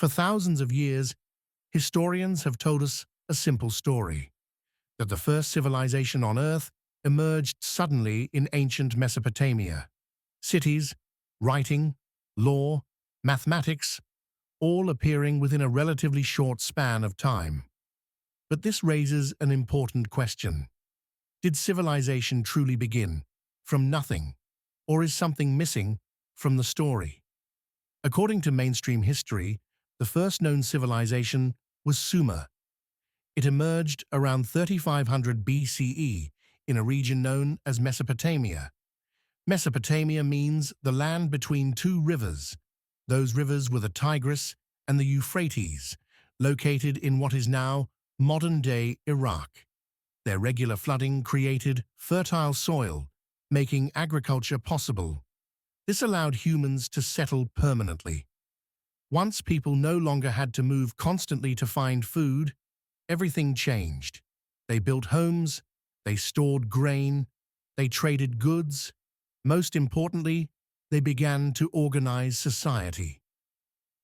For thousands of years, historians have told us a simple story, that the first civilization on Earth emerged suddenly in ancient Mesopotamia. Cities, writing, law, mathematics, all appearing within a relatively short span of time. But this raises an important question. Did civilization truly begin from nothing, or is something missing from the story? According to mainstream history, the first known civilization was Sumer. It emerged around 3500 BCE in a region known as Mesopotamia. Mesopotamia means the land between two rivers. Those rivers were the Tigris and the Euphrates, located in what is now modern-day Iraq. Their regular flooding created fertile soil, making agriculture possible. This allowed humans to settle permanently. Once people no longer had to move constantly to find food, everything changed. They built homes, they stored grain, they traded goods. Most importantly, they began to organize society.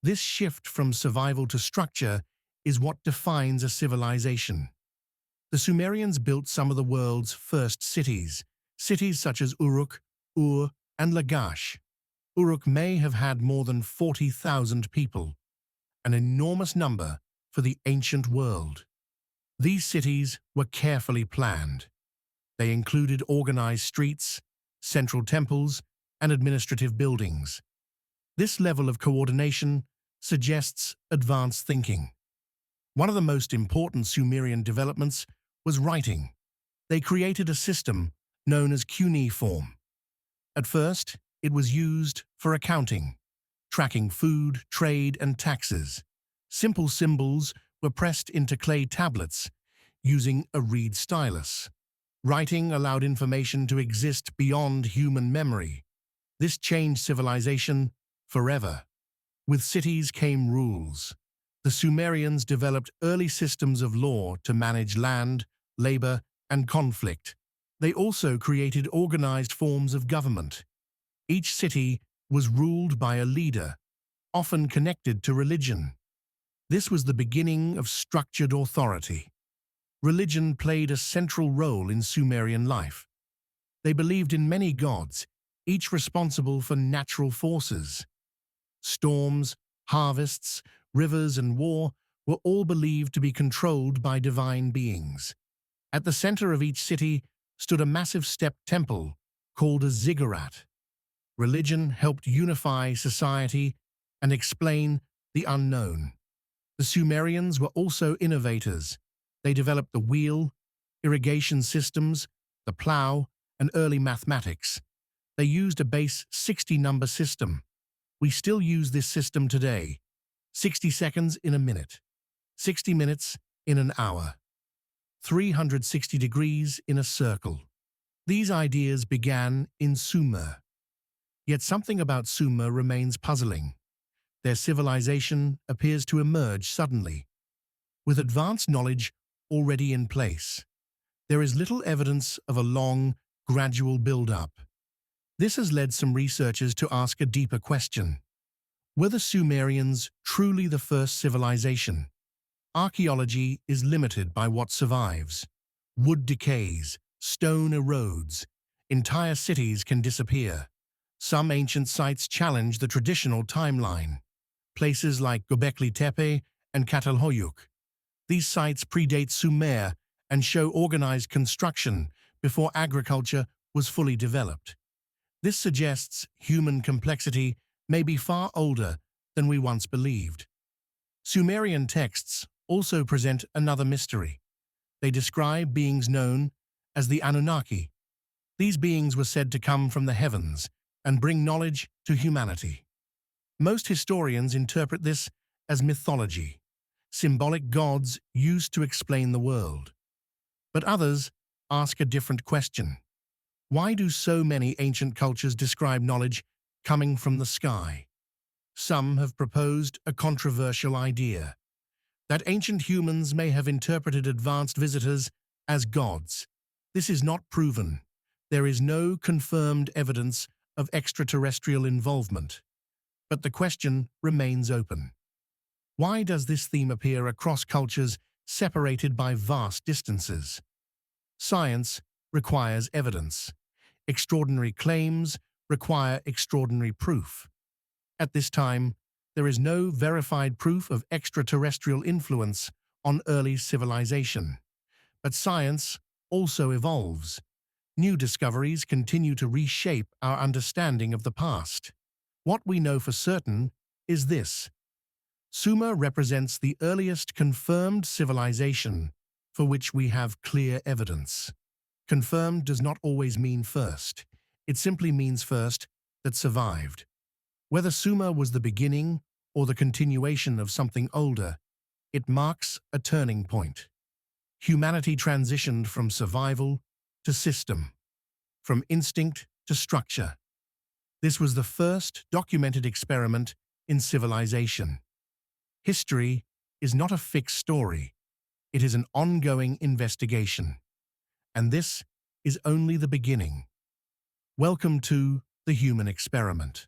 This shift from survival to structure is what defines a civilization. The Sumerians built some of the world's first cities such as Uruk, Ur, and Lagash. Uruk may have had more than 40,000 people, an enormous number for the ancient world. These cities were carefully planned. They included organized streets, central temples, and administrative buildings. This level of coordination suggests advanced thinking. One of the most important Sumerian developments was writing. They created a system known as cuneiform. At first, it was used for accounting, tracking food, trade, and taxes. Simple symbols were pressed into clay tablets using a reed stylus. Writing allowed information to exist beyond human memory. This changed civilization forever. With cities came rules. The Sumerians developed early systems of law to manage land, labor, and conflict. They also created organized forms of government. Each city was ruled by a leader, often connected to religion. This was the beginning of structured authority. Religion played a central role in Sumerian life. They believed in many gods, each responsible for natural forces. Storms, harvests, rivers, and war were all believed to be controlled by divine beings. At the center of each city stood a massive step temple called a ziggurat. Religion helped unify society and explain the unknown. The Sumerians were also innovators. They developed the wheel, irrigation systems, the plow, and early mathematics. They used a base 60-number system. We still use this system today. 60 seconds in a minute, 60 minutes in an hour, 360 degrees in a circle. These ideas began in Sumer. Yet something about Sumer remains puzzling. Their civilization appears to emerge suddenly, with advanced knowledge already in place. There is little evidence of a long, gradual build-up. This has led some researchers to ask a deeper question. Were the Sumerians truly the first civilization? Archaeology is limited by what survives. Wood decays, stone erodes, entire cities can disappear. Some ancient sites challenge the traditional timeline. Places like Göbekli Tepe and Çatalhöyük. These sites predate Sumer and show organized construction before agriculture was fully developed. This suggests human complexity may be far older than we once believed. Sumerian texts also present another mystery. They describe beings known as the Anunnaki. These beings were said to come from the heavens and bring knowledge to humanity. Most historians interpret this as mythology, symbolic gods used to explain the world. But others ask a different question. Why do so many ancient cultures describe knowledge coming from the sky? Some have proposed a controversial idea, that ancient humans may have interpreted advanced visitors as gods. This is not proven. There is no confirmed evidence of extraterrestrial involvement. But the question remains open. Why does this theme appear across cultures separated by vast distances? Science requires evidence. Extraordinary claims require extraordinary proof. At this time, there is no verified proof of extraterrestrial influence on early civilization. But science also evolves. New discoveries continue to reshape our understanding of the past. What we know for certain is this: Sumer represents the earliest confirmed civilization for which we have clear evidence. Confirmed does not always mean first. It simply means first that survived. Whether Sumer was the beginning or the continuation of something older, it marks a turning point. Humanity transitioned from survival to system, from instinct to structure. This was the first documented experiment in civilization. History is not a fixed story. It is an ongoing investigation. And this is only the beginning. Welcome to the human experiment.